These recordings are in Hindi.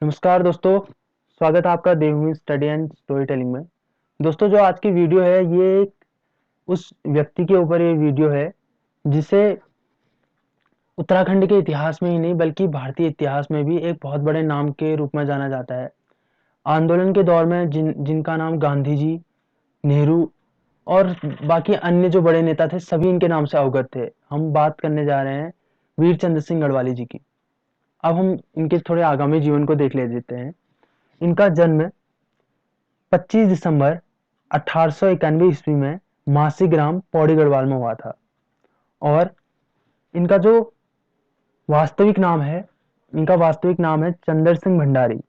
नमस्कार दोस्तों, स्वागत है आपका देवभूमि स्टडी एंड स्टोरी टेलिंग में। दोस्तों, जो आज की वीडियो है ये एक उस व्यक्ति के ऊपर ये वीडियो है जिसे उत्तराखंड के इतिहास में ही नहीं बल्कि भारतीय इतिहास में भी एक बहुत बड़े नाम के रूप में जाना जाता है। आंदोलन के दौर में जिनका नाम गांधी जी, नेहरू और बाकी अन्य जो बड़े नेता थे सभी इनके नाम से अवगत थे। हम बात करने जा रहे हैं वीर चंद्र सिंह गढ़वाली जी की। अब हम इनके थोड़े आगामी जीवन को देख लेते हैं। इनका जन्म 25 दिसंबर 1891 ईस्वी में मासी ग्राम पौड़ी गढ़वाल में हुआ था। और इनका जो वास्तविक नाम है इनका वास्तविक नाम है चंद्र सिंह भंडारी।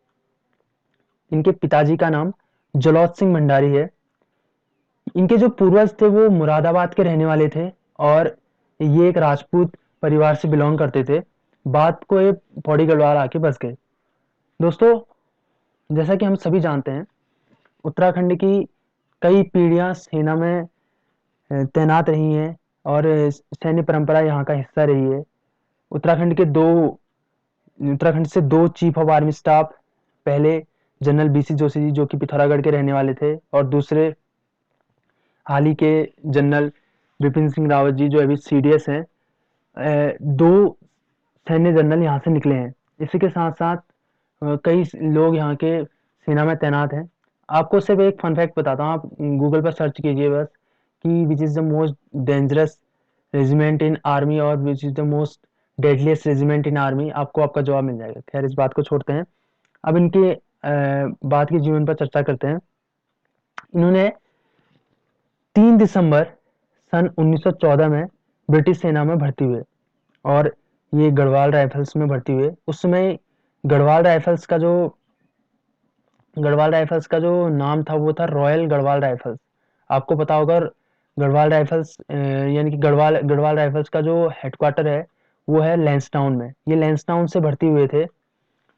इनके पिताजी का नाम जलौत सिंह भंडारी है। इनके जो पूर्वज थे वो मुरादाबाद के रहने वाले थे और ये एक राजपूत परिवार से बिलोंग करते थे। बात को ये पौड़ी गढ़वाल आके बस गए। दोस्तों, जैसा कि हम सभी जानते हैं, उत्तराखंड की कई पीढ़ियां सेना में तैनात रही हैं और सैन्य परंपरा यहाँ का हिस्सा रही है। उत्तराखंड से दो चीफ ऑफ आर्मी स्टाफ, पहले जनरल बीसी जोशी जी जो कि पिथौरागढ़ के रहने वाले थे और दूसरे हाल ही के जनरल विपिन सिंह रावत जी जो अभी सीडीएस हैं। दो सैन्य जनरल यहाँ से निकले हैं। इसी के साथ साथ कई लोग यहाँ के सेना में तैनात हैं। आपको सिर्फ एक फन फैक्ट बताता हूँ, आप गूगल पर सर्च कीजिए बस कि which is the most dangerous regiment in army और which is the most deadliest regiment in army, आपको आपका जवाब मिल जाएगा। खैर, इस बात को छोड़ते हैं, अब इनके बाद के जीवन पर चर्चा करते हैं। इन्होंने 3 दिसंबर सन 1914 में ब्रिटिश सेना में भर्ती हुए और ये गढ़वाल राइफल्स में भर्ती हुए। उस समय गढ़वाल राइफल्स का जो नाम था वो था रॉयल गढ़वाल राइफल्स। आपको पता होगा, गढ़वाल राइफल्स यानी कि गढ़वाल राइफल्स का जो हेडक्वार्टर है वो है लैंसडाउन में। ये लैंसडाउन से भर्ती हुए थे।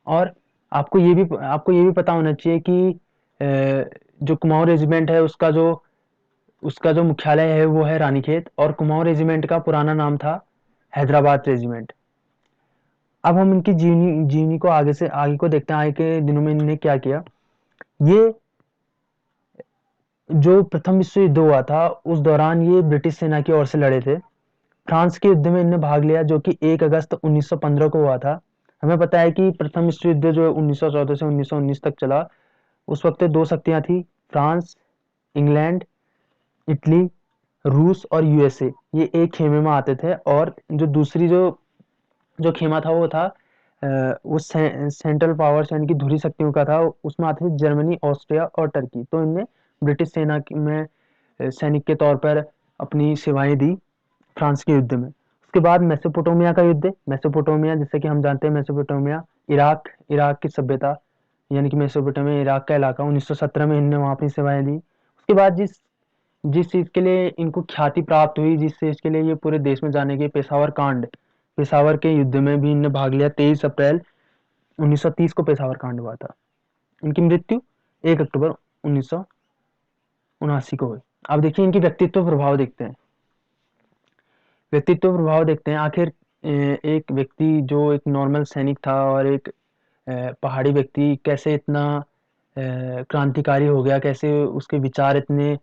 और आपको ये भी पता होना चाहिए कि जो कुमाऊं रेजिमेंट है उसका जो मुख्यालय है वो है रानीखेत और कुमाऊं रेजिमेंट का पुराना नाम था हैदराबाद रेजिमेंट। अब हम इनकी जीवनी को आगे को देखते हैं। आगे के दिनों में इन्होंने क्या किया। ये जो प्रथम विश्व युद्ध हुआ था उस दौरान ये ब्रिटिश सेना की ओर से लड़े थे। फ्रांस के युद्ध में इन्होंने भाग लिया जो कि 1 अगस्त 1915 को हुआ था। हमें पता है कि प्रथम विश्व युद्ध जो 1914 से 1919 तक चला, उस वक्त दो शक्तियां थी, फ्रांस, इंग्लैंड, इटली, रूस और यूएसए। ये एक खेमे में आते थे और जो दूसरी जो जो खेमा था वो था वो सेंट्रल पावर्स यानी कि धुरी शक्तियों का था। उसमें आते थे जर्मनी, ऑस्ट्रिया और टर्की। तो इनने ब्रिटिश सेना में सैनिक के तौर पर अपनी सेवाएं दी फ्रांस के युद्ध में। उसके बाद मेसोपोटामिया का युद्ध। मेसोपोटामिया, जैसे कि हम जानते हैं, मेसोपोटामिया इराक की सभ्यता यानी कि मेसोपोटामिया इराक का इलाका। 1917 में इन्होंने वहां अपनी सेवाएं दी। उसके बाद जिस जिस चीज के लिए इनको ख्याति प्राप्त हुई, जिस चीज के लिए ये पूरे देश में जाने के, पेशावर के युद्ध में भी इन्होंने भाग लिया। 23 अप्रैल 1930 को पेशावर कांड हुआ था। इनकी मृत्यु 1 अक्टूबर 1979 को हुई। अब देखिए इनकी व्यक्तित्व प्रभाव देखते हैं। आखिर एक व्यक्ति जो एक नॉर्मल सैनिक था और एक पहाड़ी व्यक्ति कैसे इतना क्रांतिकारी हो गया, कैसे उसके विचार इतने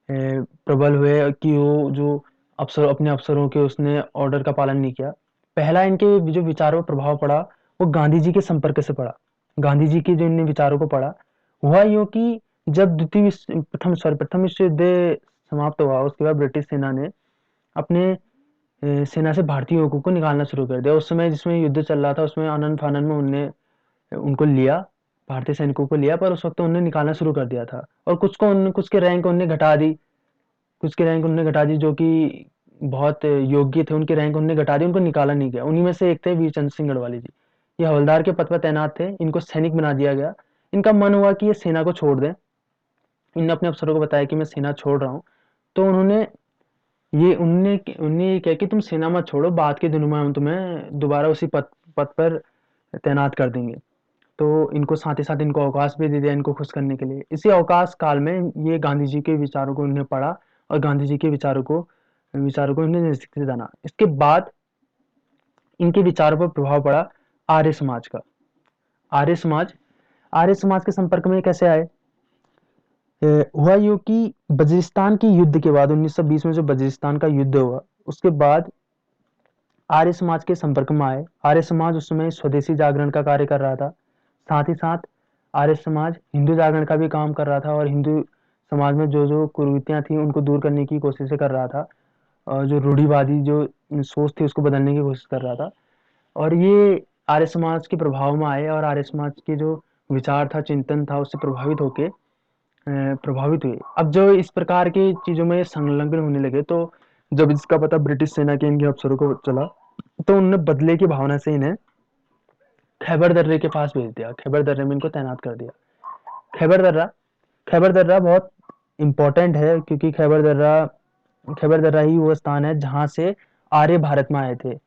प्रबल हुए कि वो जो अपने अफसरों के उसने ऑर्डर का पालन नहीं किया। पहला इनके जो विचारों पर प्रभाव पड़ा वो गांधी जी के संपर्क से पड़ा। गांधी जी के जो इनने विचारों को पढ़ा, हुआ यूं कि जब प्रथम विश्व युद्ध समाप्त हुआ उसके बाद ब्रिटिश सेना ने अपने सेना से भारतीय युवकों को निकालना शुरू कर दिया। उस समय जिसमें युद्ध चल रहा था उसमें आनंद फानन में उनने उनको लिया, भारतीय सैनिकों को लिया, पर उस वक्त उन्होंने निकालना शुरू कर दिया था। और कुछ के रैंक उन्होंने घटा दी जो कि बहुत योग्य थे, उनके रैंक उन्होंने घटा दी, उनको निकाला नहीं गया। उन्हीं में से एक थे वीर चंद्र सिंह गढ़वाली जी। ये हवलदार के पद पर तैनात थे, इनको सैनिक बना दिया गया। इनका मन हुआ कि ये सेना को छोड़ दें। इन्होंने अपने अफसरों को बताया कि मैं सेना छोड़ रहा हूँ। तो उन्होंने ये कहा कि तुम सेना मत छोड़ो, बाद के दिनों में हम तुम्हें दोबारा उसी पद पर तैनात कर देंगे। तो इनको साथ ही साथ इनको अवकाश भी दे दिया इनको खुश करने के लिए। इसी अवकाश काल में ये गांधी जी के विचारों को इन्हें पढ़ा और गांधी जी के विचारों को इन्हें नजदीक से जाना। इसके बाद इनके विचारों पर प्रभाव पड़ा आर्य समाज का। आर्य समाज, आर्य समाज के संपर्क में कैसे आए? हुआ यूं कि वजीरिस्तान की युद्ध के बाद 1920 में जो वजीरिस्तान का युद्ध हुआ, उसके बाद आर्य समाज के संपर्क में आए। आर्य समाज उस समय स्वदेशी जागरण का कार्य कर रहा था। साथ ही साथ आर्य समाज हिंदू जागरण का भी काम कर रहा था और हिंदू समाज में जो जो कुरीतियां थी उनको दूर करने की कोशिश कर रहा था, और जो रूढ़िवादी जो सोच थी उसको बदलने की कोशिश कर रहा था। और ये आर्य समाज के प्रभाव में आए और आर्य समाज के जो विचार था, चिंतन था, उससे प्रभावित हुए। अब जो इस प्रकार की चीजों में संलग्न होने लगे, तो जब इसका पता ब्रिटिश सेना के इनके अफसरों को चला, तो उन्होंने बदले की भावना से इन्हें खैबर दर्रे के पास भेज दिया। खैबर दर्रे में इनको तैनात कर दिया। खैबर दर्रा, खैबर दर्रा बहुत इंपॉर्टेंट है, क्योंकि खैबर दर्रा ही वो स्थान है जहां से आर्य भारत में आए थे।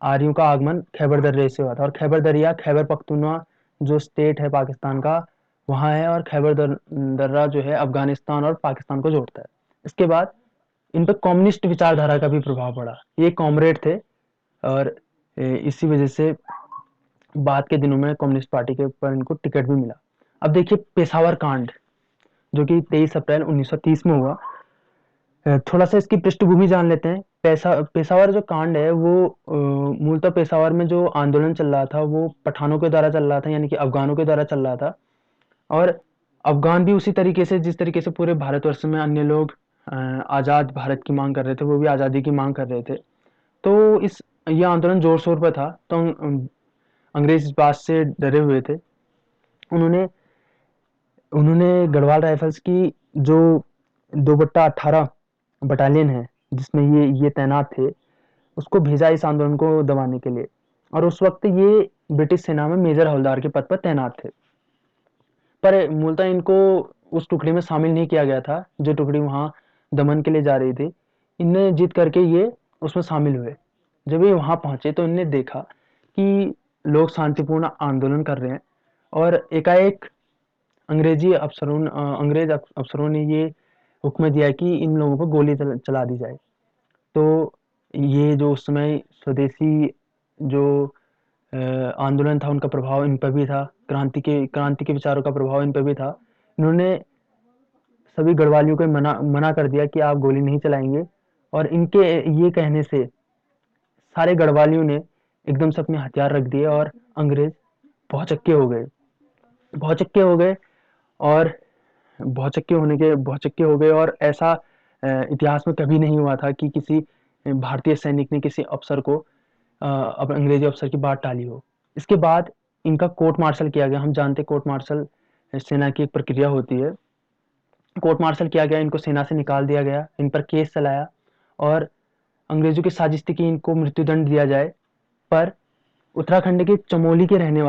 आर्यों का आगमन खैबर दर्रे से हुआ था। और खैबर दरिया खैबर पख्तूनवा जो स्टेट है पाकिस्तान का, वहाँ है। और दर्रा जो है अफगानिस्तान और पाकिस्तान को जोड़ता है। इसके बाद इन पर कम्युनिस्ट विचारधारा का भी प्रभाव पड़ा। ये कॉमरेड थे, और इसी वजह से बाद के दिनों में कम्युनिस्ट पार्टी के ऊपर इनको टिकट भी मिला। अब देखिए पेशावर कांड, जो कि 23 अप्रैल 1930 में हुआ। थोड़ा सा इसकी पृष्ठभूमि जान लेते हैं। पेशावर जो कांड है वो मूलतः पेशावर में जो आंदोलन चल रहा था वो पठानों के द्वारा चल रहा था, यानी कि अफगानों के द्वारा चल रहा था। और अफगान भी उसी तरीके से, जिस तरीके से पूरे भारतवर्ष में अन्य लोग आज़ाद भारत की मांग कर रहे थे, वो भी आज़ादी की मांग कर रहे थे। तो ये आंदोलन जोर शोर पर था। तो अंग्रेज इस बात से डरे हुए थे। उन्होंने उन्होंने गढ़वाल राइफल्स की जो 2/18 बटालियन है, जिसमें ये तैनात थे, उसको भेजा इस आंदोलन को दबाने के लिए। और उस वक्त ये ब्रिटिश सेना में मेजर हवलदार के पद पर तैनात थे। पर मूलतः इनको उस टुकड़ी में शामिल नहीं किया गया था, जो टुकड़ी वहां दमन के लिए जा रही थी। इनने जीत करके ये उसमें शामिल हुए। जब ये वहां पहुंचे तो इनने देखा कि लोग शांतिपूर्ण आंदोलन कर रहे हैं, और एकाएक अंग्रेज अफसरों ने ये हुक्म दिया कि इन लोगों पर गोली चला दी जाए। तो ये जो उस समय स्वदेशी जो आंदोलन था, उनका प्रभाव इन पर भी था। क्रांति के विचारों का प्रभाव इन पर भी था। इन्होंने सभी गढ़वालियों को मना कर दिया कि आप गोली नहीं चलाएंगे। और इनके ये कहने से सारे गढ़वालियों ने एकदम से अपने हथियार रख दिए, और अंग्रेज भौचक्के हो गए। भौचक्के हो गए और भौचक्के हो गए। और ऐसा इतिहास में कभी नहीं हुआ था कि किसी भारतीय सैनिक ने किसी अफसर को अब अंग्रेजी अफसर की बात टाली हो। इसके बाद इनका कोर्ट मार्शल किया गया। हम जानते कोर्ट मार्शल सेना की एक प्रक्रिया होती है। कोर्ट मार्शल किया गया, इनको सेना से निकाल दिया गया, इन पर केस चलाया, और अंग्रेजों की साजिश थी कि इनको मृत्युदंड दिया जाए। पर उत्तराखंड के चमोली के रहने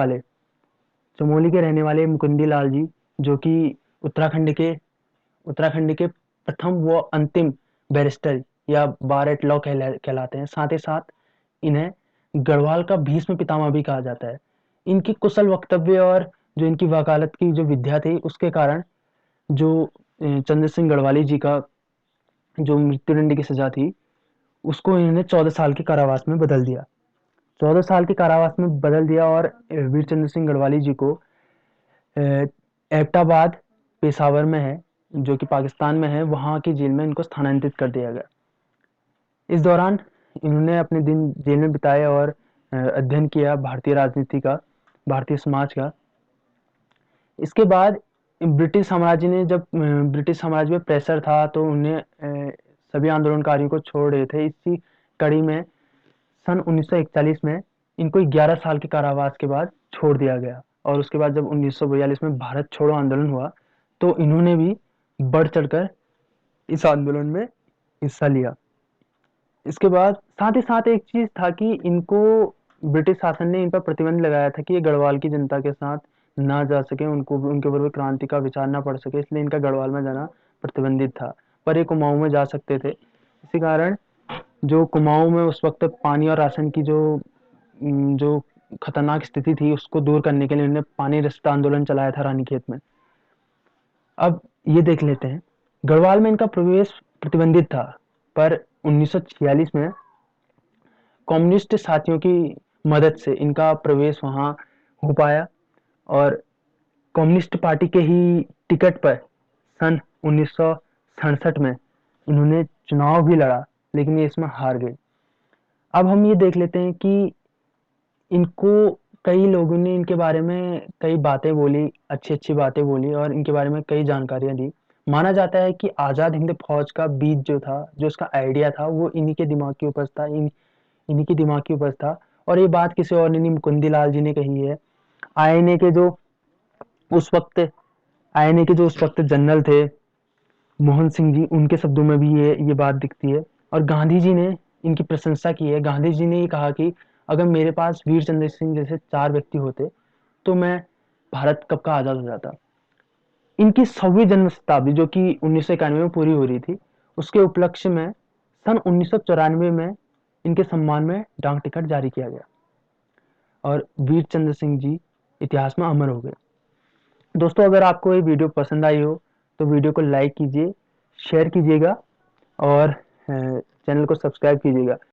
वाले मुकुंदी लाल जी, जो कि उत्तराखंड के प्रथम व अंतिम बैरिस्टर या बार एट लॉ कहलाते हैं। साथ ही साथ इन्हें गढ़वाल का भीष्म पितामह भी कहा जाता है। इनकी कुशल वक्तव्य और जो इनकी वकालत की जो विद्या थी, उसके कारण जो चंद्र सिंह गढ़वाली जी का जो मृत्युदंड की सजा थी, उसको इन्होंने 14 साल के कारावास में बदल दिया। 14 साल के कारावास में बदल दिया। और वीर चंद्र सिंह गढ़वाली जी को एबटाबाद पेशावर में है, जो कि पाकिस्तान में है, वहां की जेल में इनको स्थानांतरित कर दिया गया। इस दौरान इन्होंने अपने दिन जेल में बिताए और अध्ययन किया भारतीय राजनीति का, भारतीय समाज का। इसके बाद ब्रिटिश साम्राज्य में प्रेशर था, तो उन्हें सभी आंदोलनकारियों को छोड़ रहे थे। इसी कड़ी में सन 1941 में इनको 11 साल के कारावास के बाद छोड़ दिया गया। और उसके बाद जब 1942 में भारत छोड़ो आंदोलन हुआ, तो इन्होंने भी बढ़ चढ़कर इस आंदोलन में हिस्सा लिया। इसके बाद साथ ही साथ एक चीज था कि इनको ब्रिटिश शासन ने इन पर प्रतिबंध लगाया था कि ये गढ़वाल की जनता के साथ ना जा सके, उनके ऊपर क्रांति का विचार ना पड़ सके, इसलिए इनका गढ़वाल में जाना प्रतिबंधित था। पर ये कुमाऊं में जा सकते थे। इसी कारण जो कुमाऊं में उस वक्त पानी और राशन की जो खतरनाक स्थिति थी, उसको दूर करने के लिए उन्होंने पानी रास्ता आंदोलन चलाया था रानीखेत में। अब ये देख लेते हैं, गढ़वाल में इनका प्रवेश प्रतिबंधित था, पर 1946 में कम्युनिस्ट साथियों की मदद से इनका प्रवेश वहां हो पाया। और कम्युनिस्ट पार्टी के ही टिकट पर सन 1967 में इन्होंने चुनाव भी लड़ा, लेकिन ये इसमें हार गए। अब हम ये देख लेते हैं कि इनको कई लोगों ने इनके बारे में कई बातें बोली, अच्छी-अच्छी बातें बोली और इनके बारे में कई जानकारियाँ दी। माना जाता है कि आज़ाद हिंद फ़ौज का बीज जो था, जो उसका आइडिया था, वो इन्हीं के दिमाग की उपज था, इन्हीं की दिमाग की उपज था और ये बात किसी और ने नहीं, मुकुंदी लाल जी ने कही है। आईएनए के जो उस वक़्त आईएनए के जो उस वक़्त जनरल थे, मोहन सिंह जी, उनके शब्दों में भी ये बात दिखती है और गांधी जी ने इनकी प्रशंसा की है। गांधी जी ने ये कहा कि अगर मेरे पास वीर चंद्र सिंह जैसे 4 व्यक्ति होते, तो मैं भारत कब का आज़ाद हो जाता। इनकी 100वीं जन्म शताब्दी जो कि 1991 में पूरी हो रही थी, उसके उपलक्ष्य में सन 1994 में इनके सम्मान में डाक टिकट जारी किया गया और वीर चंद्र सिंह जी इतिहास में अमर हो गए। दोस्तों, अगर आपको ये वीडियो पसंद आई हो तो वीडियो को लाइक कीजिए, शेयर कीजिएगा और चैनल को सब्सक्राइब कीजिएगा।